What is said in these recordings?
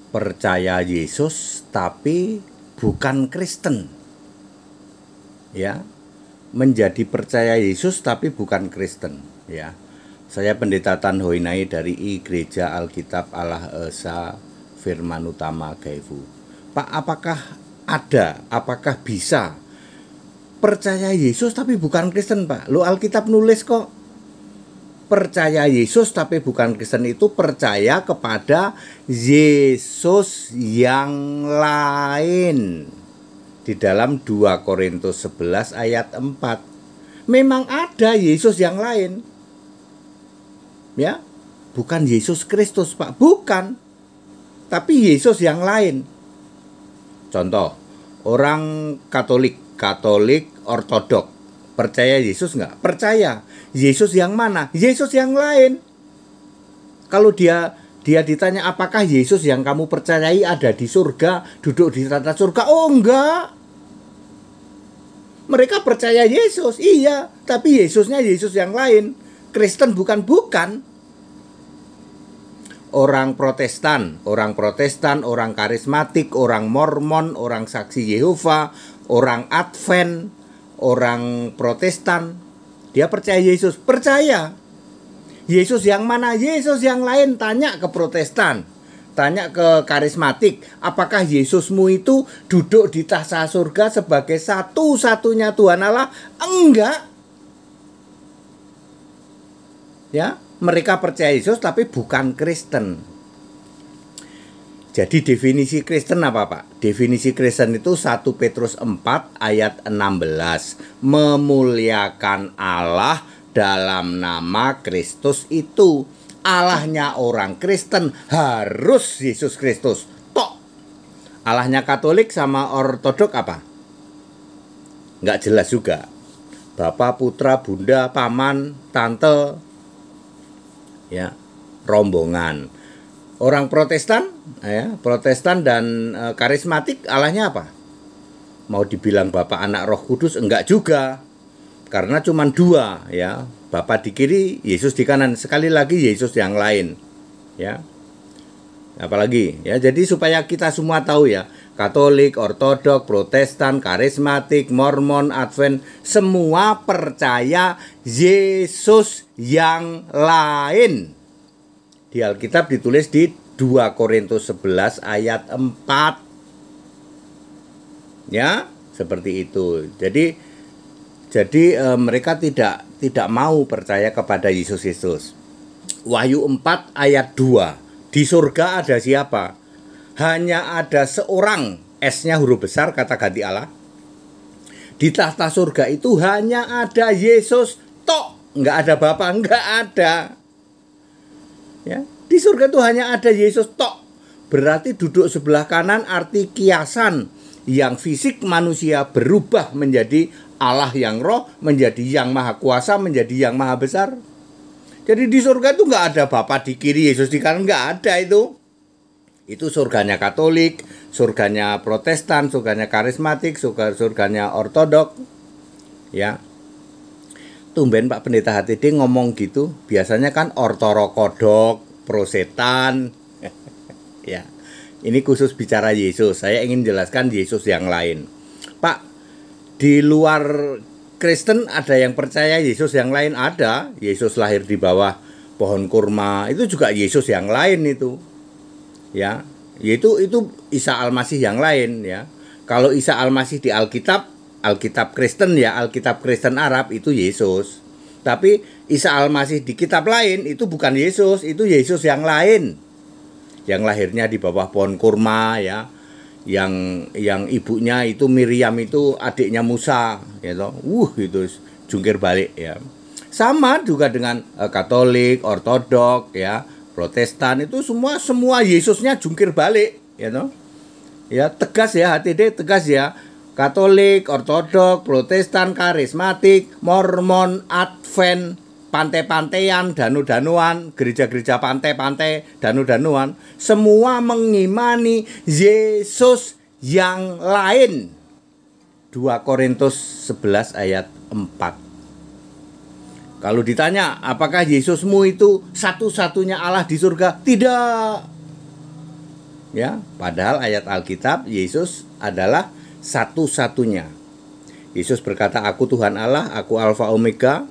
percaya Yesus tapi bukan Kristen. Ya. Menjadi percaya Yesus tapi bukan Kristen, ya. Saya Pendeta Tan Hoinai dari I Gereja Alkitab Allah Esa Firman Utama Gaifu. Pak, apakah bisa percaya Yesus tapi bukan Kristen, Pak? Lo Alkitab nulis kok. Percaya Yesus tapi bukan Kristen itu percaya kepada Yesus yang lain. Di dalam 2 Korintus 11 ayat 4. Memang ada Yesus yang lain. Ya. Bukan Yesus Kristus, Pak. Bukan. Tapi Yesus yang lain. Contoh, orang Katolik Ortodok percaya Yesus enggak? Percaya. Yesus yang mana? Yesus yang lain. Kalau dia ditanya apakah Yesus yang kamu percayai ada di surga, duduk di tata surga? Oh enggak. Mereka percaya Yesus, iya, tapi Yesusnya Yesus yang lain. Kristen bukan. Orang Protestan, orang karismatik, orang Mormon, orang saksi Yehova, orang Advent, orang Protestan, dia percaya Yesus, percaya. Yesus yang mana? Yesus yang lain. Tanya ke Protestan, tanya ke karismatik, apakah Yesusmu itu duduk di tahta surga sebagai satu-satunya Tuhan Allah? Enggak. Ya, mereka percaya Yesus tapi bukan Kristen. Jadi definisi Kristen apa, Pak? Definisi Kristen itu 1 Petrus 4 ayat 16. Memuliakan Allah dalam nama Kristus itu. Allahnya orang Kristen harus Yesus Kristus. Tok. Allahnya Katolik sama Ortodok apa? Nggak jelas juga. Bapak, putra, bunda, paman, tante, ya, rombongan. Orang Protestan, ya, Protestan dan karismatik Allahnya apa? Mau dibilang Bapak, Anak, Roh Kudus? Enggak juga. Karena cuma 2, ya. Bapa di kiri, Yesus di kanan. Sekali lagi Yesus yang lain, ya. Apalagi, ya. Jadi supaya kita semua tahu, ya, Katolik, Ortodok, Protestan, karismatik, Mormon, Advent, semua percaya Yesus yang lain. Di Alkitab ditulis di 2 Korintus 11 ayat 4. Ya, seperti itu. Jadi mereka tidak mau percaya kepada Yesus Kristus. Wahyu 4 ayat 2. Di surga ada siapa? Hanya ada seorang, S-nya huruf besar, kata ganti Allah. Di tahta surga itu hanya ada Yesus tok. Enggak ada Bapa, enggak ada. Ya, di surga itu hanya ada Yesus tok. Berarti duduk sebelah kanan arti kiasan. Yang fisik manusia berubah menjadi Allah yang roh, menjadi yang maha kuasa, menjadi yang maha besar. Jadi di surga itu nggak ada Bapa di kiri, Yesus di kanan, nggak ada itu. Itu surganya Katolik, surganya Protestan, surganya karismatik, surganya Ortodok. Ya. Tumben Pak Pendeta HTD ngomong gitu. Biasanya kan ortorokodok, prosetan. Ya. Ini khusus bicara Yesus. Saya ingin jelaskan Yesus yang lain. Pak, di luar Kristen ada yang percaya Yesus yang lain? Ada. Yesus lahir di bawah pohon kurma. Itu juga Yesus yang lain itu. Ya. Yaitu Isa Al-Masih yang lain, ya. Kalau Isa Al-Masih di Alkitab Kristen, ya, Alkitab Kristen Arab itu Yesus. Tapi Isa Al-Masih di kitab lain itu bukan Yesus, itu Yesus yang lain. Yang lahirnya di bawah pohon kurma, ya. Yang ibunya itu Miriam itu adiknya Musa, gitu. Itu jungkir balik, ya. Sama juga dengan Katolik, Ortodok, ya, Protestan, itu semua Yesusnya jungkir balik, gitu. Ya, tegas ya HTD, tegas ya. Katolik, Ortodok, Protestan, karismatik, Mormon, Advent, pantai-pantaian, danu-danuan, gereja-gereja pantai-pantai, danu-danuan, semua mengimani Yesus yang lain. 2 Korintus 11 ayat 4. Kalau ditanya, apakah Yesusmu itu satu-satunya Allah di surga? Tidak. Ya, padahal ayat Alkitab Yesus adalah satu-satunya. Yesus berkata, "Aku Tuhan Allah, aku Alfa Omega."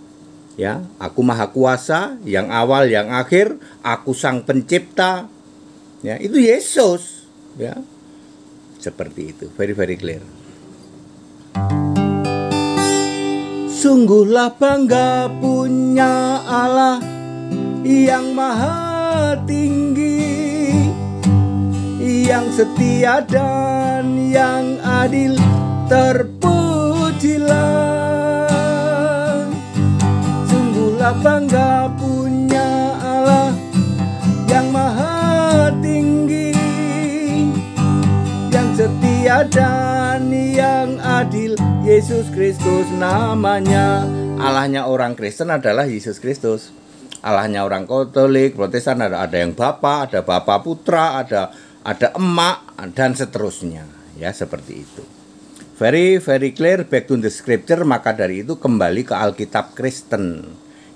Ya, aku Maha Kuasa, yang awal, yang akhir, aku Sang Pencipta. Ya, itu Yesus. Ya. Seperti itu, very clear. Sungguhlah bangga punya Allah yang maha tinggi, yang setia dan yang adil, terpujilah. Sungguhlah bangga punya Allah yang maha tinggi, yang setia dan yang adil, Yesus Kristus namanya. Allahnya orang Kristen adalah Yesus Kristus. Allahnya orang Katolik, Protestan ada yang Bapa, ada Bapa Putra, ada emak, dan seterusnya. Ya, seperti itu. Very clear, back to the scripture. Maka dari itu kembali ke Alkitab Kristen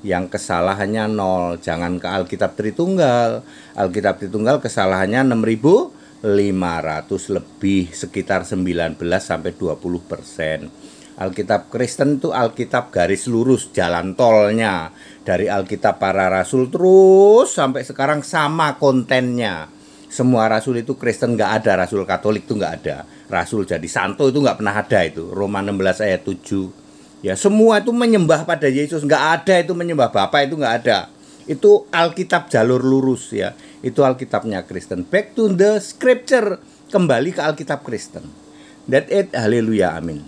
yang kesalahannya 0. Jangan ke Alkitab Tritunggal. Alkitab Tritunggal kesalahannya 6.500 lebih, sekitar 19-20%. Alkitab Kristen itu Alkitab garis lurus, jalan tolnya dari Alkitab para rasul terus sampai sekarang sama kontennya. Semua rasul itu Kristen, nggak ada rasul Katolik, itu nggak ada. Rasul jadi santo itu nggak pernah ada itu. Roma 16 ayat 7. Ya, semua itu menyembah pada Yesus, nggak ada itu menyembah Bapa, itu nggak ada. Itu Alkitab jalur lurus, ya. Itu Alkitabnya Kristen. Back to the scripture, kembali ke Alkitab Kristen. That it, haleluya, amin.